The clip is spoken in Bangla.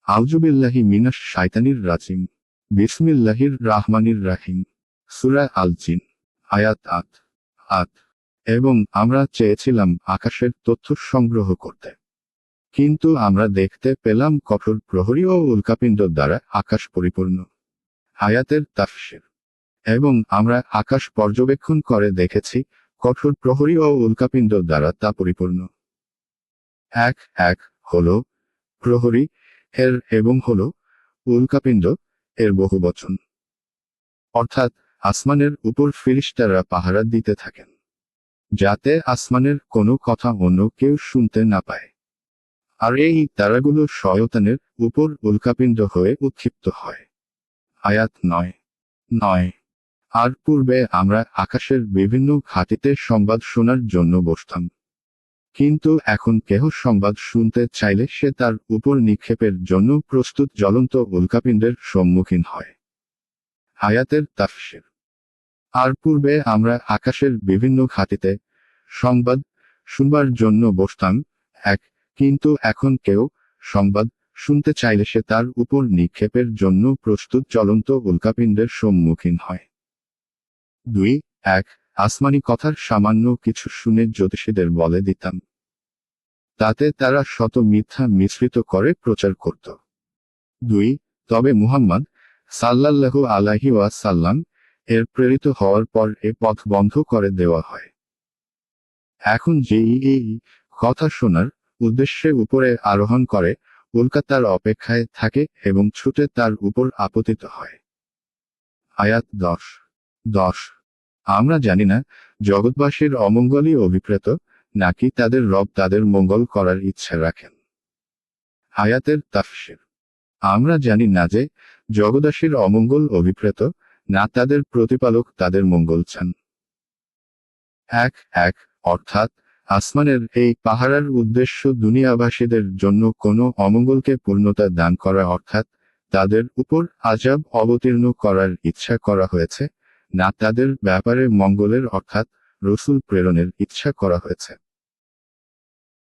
আউযুবিল্লাহি মিনাশ শাইতানির রাজিম। বিসমিল্লাহির রাহমানির রাহিম। সূরা আল জিন, আয়াত ৮। এবং আমরা চেয়েছিলাম আকাশের তথ্য সংগ্রহ করতে, কিন্তু আমরা দেখতে পেলাম কঠোর প্রহরী ও উল্কাপিণ্ড দ্বারা আকাশ পরিপূর্ণ। আয়াতের তাফসীর। এবং আমরা আকাশ পর্যবেক্ষণ করে দেখেছি কঠোর প্রহরী ও উল্কাপিণ্ড দ্বারা তা পরিপূর্ণ। এক হল প্রহরী এর এবং হল উল্কাপিণ্ড এর বহুবচন, অর্থাৎ আসমানের উপর ফেরেশতারা পাহারা দিতে থাকেন, যাতে আসমানের কোনো কথা অন্য কেউ শুনতে না পায়। আর এই তারাগুলো শয়তানের উপর উল্কাপিণ্ড হয়ে উৎক্ষিপ্ত হয়। আয়াত ৯। আর পূর্বে আমরা আকাশের বিভিন্ন ঘাঁটিতে সংবাদ শোনার জন্য বসতাম, কিন্তু এখন কেহ সংবাদ শুনতে চাইলে সে তার উপর নিক্ষেপের জন্য প্রস্তুত জ্বলন্ত উল্কাপিণ্ডের সম্মুখীন হয়। আয়াতের তাফসীর। আর পূর্বে আমরা আকাশের বিভিন্ন ঘাঁটিতে সংবাদ শুনবার জন্য বসতাম, কিন্তু এখন কেউ সংবাদ শুনতে চাইলে সে তার উপর নিক্ষেপের জন্য প্রস্তুত জ্বলন্ত উল্কাপিণ্ডের সম্মুখীন হয়। ২ আসমানি কথার সামান্য কিছু শুনে জ্যোতিষীদের বলে দিতাম, তাতে তারা শত মিথ্যা মিশ্রিত করে প্রচার করত। ২ তবে মুহাম্মদ সাল্লাল্লাহু আলাইহি ওয়াসাল্লাম এর প্রেরিত হওয়ার পর এ পথ বন্ধ করে দেওয়া হয়। এখন যে এই কথা শোনার উদ্দেশ্যে উপরে আরোহণ করে, উল্কা তার অপেক্ষায় থাকে এবং ছুটে তার উপর আপতিত হয়। আয়াত ১০। আমরা জানি না জগৎবাসীর অমঙ্গলই অভিপ্রেত, নাকি তাদের রব তাদের মঙ্গল করার ইচ্ছা রাখেন। আয়াতের তাফসীর। আমরা জানি না যে জগৎবাসীর অমঙ্গল অভিপ্রেত, না তাদের প্রতিপালক তাদের মঙ্গল চান। এক অর্থাৎ আসমানের এই পাহারার উদ্দেশ্য দুনিয়াবাসীদের জন্য কোনো অমঙ্গলকে পূর্ণতা দান করা, অর্থাৎ তাদের উপর আযাব অবতীর্ণ করার ইচ্ছা করা হয়েছে, না তাদের ব্যাপারে মঙ্গলের অর্থাৎ রসূল প্রেরণের ইচ্ছা করা হয়েছে।